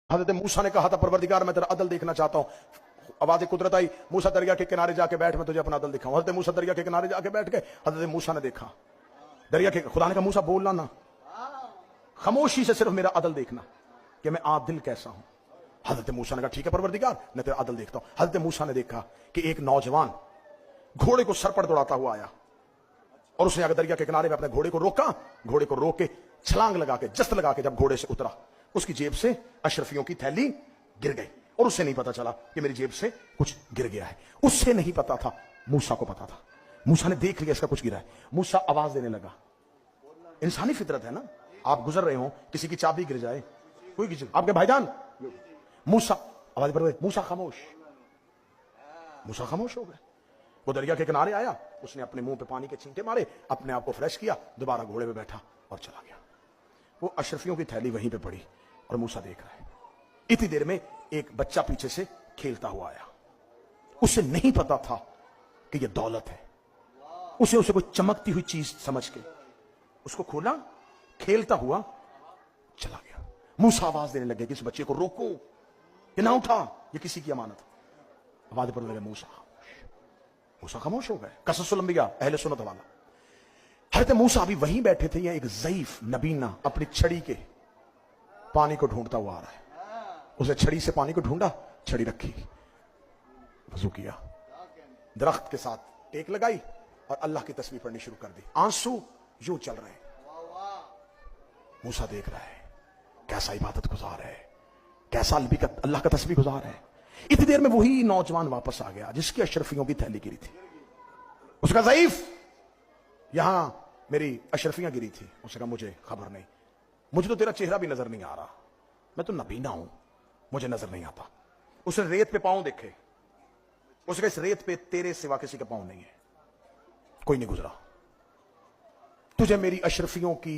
हजरत मूसा ने कहा था परवरदिगार मैं तेरा अदल देखना चाहता हूं। आवाज कुदरत आई, मूसा दरिया के किनारे जाके बैठ, मैं तुझे अपना अदल दिखाऊं। हजरत मूसा दरिया के किनारे जाके बैठ गए। हजरत मूसा ने देखा दरिया के, खुदा ने कहा मूसा बोलना ना, खामोशी से सिर्फ मेरा अदल देखना कि मैं आदिल कैसा हूं। हजरत मूसा ने कहा ठीक है परवरदिगार, मैं तेरा अदल देखता हूं। हजरत मूसा ने देखा कि एक नौजवान घोड़े को सर पर दौड़ाता हुआ आया और उसने आगे दरिया के किनारे में अपने घोड़े को रोका। घोड़े को रोक के छलांग लगा के, जस्त लगा के जब घोड़े से उतरा, उसकी जेब से अशरफियों की थैली गिर गई और उससे नहीं पता चला कि मेरी जेब से कुछ गिर गया है। उससे नहीं पता था, मूसा को पता था। मूसा ने देख लिया इसका कुछ गिरा है। मूसा आवाज देने लगा। इंसानी फितरत है ना, आप गुजर रहे हो, किसी की चाबी गिर जाए, कोई किसी आपके भाईजान, मूसा आवाज पर, मूसा खामोश। मूसा खामोश हो गए। वो दरिया के किनारे आया, उसने अपने मुंह पे पानी के छींटे मारे, अपने आप को फ्रेश किया, दोबारा घोड़े पे बैठा और चला गया। वो अशरफियों की थैली वहीं पे पड़ी और मूसा देख रहा है। इतनी देर में एक बच्चा पीछे से खेलता हुआ आया। उसे नहीं पता था कि यह दौलत है। उसे कोई चमकती हुई चीज समझ के उसको खोला, खेलता हुआ चला गया। मूसा आवाज देने लगे कि इस बच्चे को रोको, ये ना उठा, ये किसी की अमानत। आवाज पर लगे मूसा खामोश हो गए। कससुल अंबिया अहले सुन्नत वाला। हजरत मूसा अभी वहीं बैठे थे, या एक ज़ईफ नबीना अपनी छड़ी के पानी को ढूंढता हुआ आ रहा है। उसे छड़ी से पानी को ढूंढा, छड़ी रखी, वजू किया, दरख्त के साथ टेक लगाई और अल्लाह की तस्बीह पढ़नी शुरू कर दी। आंसू यूं चल रहे हैं। मूसा देख रहा है कैसा इबादत गुजार है, कैसा अल्लाह का तस्बीह गुजार है। इतनी देर में वही नौजवान वापस आ गया जिसकी अशरफियों की थैली गिरी थी। उसका ज़ईफ, यहां मेरी अशरफियां गिरी थी। उसने कहा मुझे खबर नहीं, मुझे तो तेरा चेहरा भी नजर नहीं आ रहा, मैं तो नबीना हूं, मुझे नजर नहीं आता। उसने रेत पे पांव देखे, उसने कहा इस रेत पे तेरे सिवा किसी का पांव नहीं है, कोई नहीं गुजरा। तुझे मेरी अशरफियों की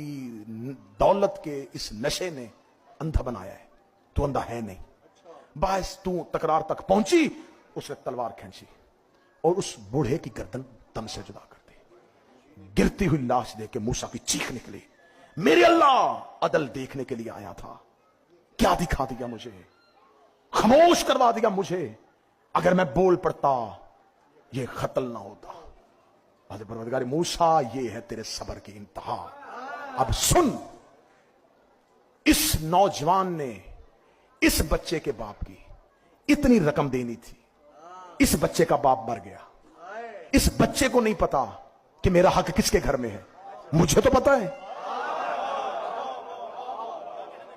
दौलत के इस नशे ने अंधा बनाया है, तू अंधा है नहीं। बास तू तकरार तक पहुंची, उसने तलवार खींची और उस बूढ़े की गर्दन तन से जुदा कर दी। गिरती हुई लाश देख के मूसा की चीख निकली, मेरे अल्लाह अदल देखने के लिए आया था, क्या दिखा दिया मुझे, खामोश करवा दिया मुझे। अगर मैं बोल पड़ता ये कत्ल ना होता। परवरदिगार मूसा, ये है तेरे सब्र की इंतहा। अब सुन, इस नौजवान ने इस बच्चे के बाप की इतनी रकम देनी थी, इस बच्चे का बाप मर गया। इस बच्चे को नहीं पता कि मेरा हक किसके घर में है, मुझे तो पता है।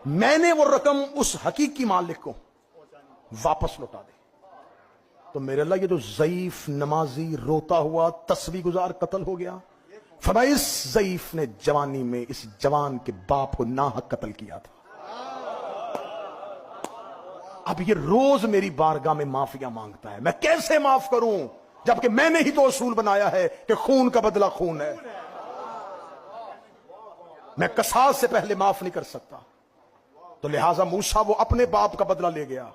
मैंने वो रकम उस हकीकी मालिक को वापस लौटा दी। तो मेरे अल्लाह, ये जो ज़ईफ नमाजी रोता हुआ तस्बीह गुजार कत्ल हो गया, फरमाया इस ज़ईफ ने जवानी में इस जवान के बाप को नाहक कत्ल किया था। अब ये रोज मेरी बारगाह में माफिया मांगता है, मैं कैसे माफ करूं जबकि मैंने ही तो असूल बनाया है कि खून का बदला खून है। मैं कसास से पहले माफ नहीं कर सकता। तो लिहाजा मूसा वो अपने बाप का बदला ले गया,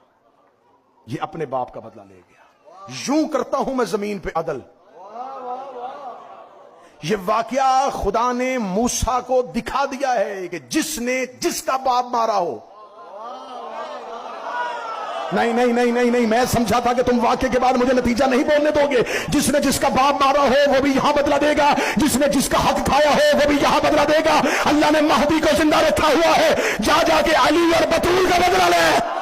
ये अपने बाप का बदला ले गया। यूं करता हूं मैं जमीन पे अदल। ये वाकया खुदा ने मूसा को दिखा दिया है कि जिसने जिसका बाप मारा हो, नहीं नहीं नहीं नहीं नहीं, मैं समझा था कि तुम वाक्य के बाद मुझे नतीजा नहीं बोलने दोगे। जिसने जिसका बाप मारा हो वो भी यहां बदला देगा, जिसने जिसका हक खाया हो वो भी यहां बदला देगा। अल्लाह ने महदी को जिंदा रखा हुआ है, जा जाके अली और बतूल का बदला ले।